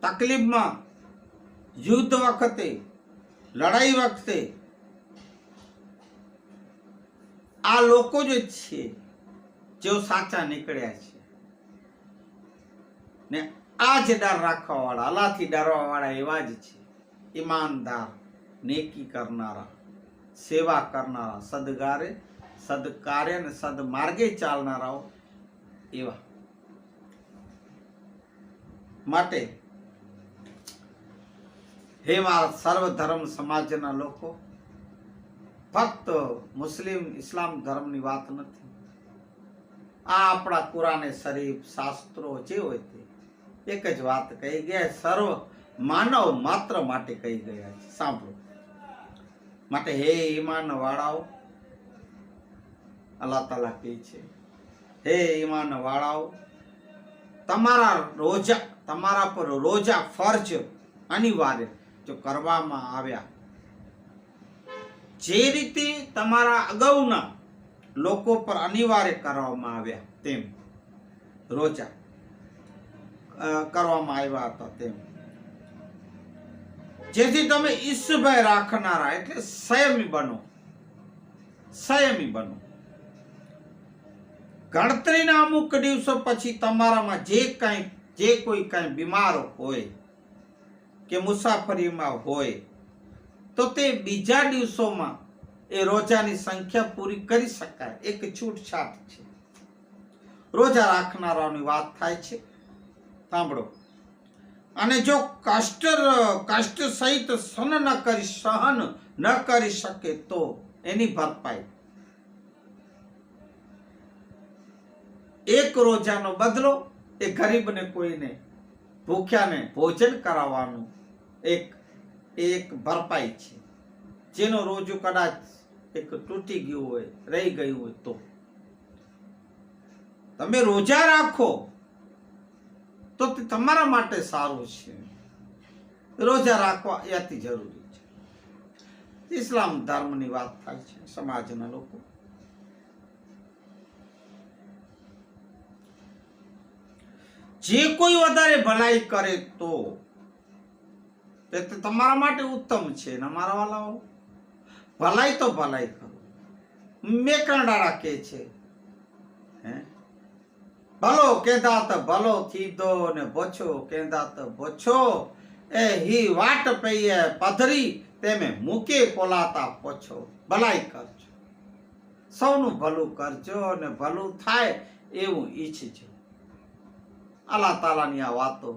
તકલીફમાં, યુદ્ધ વખતે, લડાઈ વખતે આ લોકો જ છે જેઓ સાચા નીકળ્યા છે ને આ જ ડર રાખવા વાળા, અલ્લાહથી ડરવા વાળા એવા જ છે, ઈમાનદાર, નેકી કરનારા, સેવા કરનારા, સદકાર્ય અને સદમાર્ગે ચાલનારાઓ એવા. માટે હે મારા સર્વ ધર્મ સમાજના લોકો, ફક્ત મુસ્લિમ ઇસ્લામ ધર્મની વાત નથી. આ આપણા કુરાને શરીફ, શાસ્ત્રો જે હોય તે એક જ વાત કહી ગયા, સર્વ માનવ માત્ર માટે કહી ગયા છે. સાંભળો. માટે હે ઈમાન વાળાઓ, અલ્લાહ તાલા કહે છે, હે ઈમાન વાળાઓ, તમારા પર રોજા ફરજ અનિવાર્ય જો કરવામાં આવ્યા, જે રીતે તમારા અગાઉના લોકો પર અનિવાર્ય કરવામાં આવ્યા તેમ રોજા કરવામાં આવ્યા હતા તેમ, જેથી તમે ઈશ્વર રાખનારા એટલે સંયમી બનો. ગણતરીના અમુક દિવસો પછી તમારામાં જે કોઈ કઈ બીમાર હોય કે મુસાફરીમાં હોય તો તે બીજા દિવસોમાં એ રોજાની સંખ્યા પૂરી કરી શકાય. એક છૂટછાટ છે, રોજા રાખનારાઓની વાત થાય છે. સાંભળો. અને જો કષ્ટ સહિત સહન ન કરી શકે તો એની ભરપાઈ એક રોજાનો બદલો એ ગરીબને, કોઈને ભૂખ્યાને ભોજન કરાવવાનું એક ભરપાઈ છે. જેનો રોજુ કદાચ એક તૂટી ગયું હોય, રહી ગયું હોય તો તમે રોજા રાખો તો તે તમારા માટે સારું છે. રોજા રાખવા એ અતિ જરૂરી છે. ઇસ્લામ ધર્મની વાત થાય છે. સમાજના લોકો, જે કોઈ વધારે ભલાઈ કરે તો તે તમારા માટે ઉત્તમ છે ને. અમારા વાલાઓ, ભલાઈ તો ભલાઈ કરો. મેકરડાળા કે છે, ભલો કેદાત ભલો થીધો ને બોછો કેદાત બોછો એ હી વાટ પઈએ પથરી તેમે મૂકે કોલાતા પોછો. ભલાઈ કરજો, સૌનું ભલું કરજો અને ભલું થાય એવું ઈચ્છજો. અલ્લાહ તાલાની આ વાતો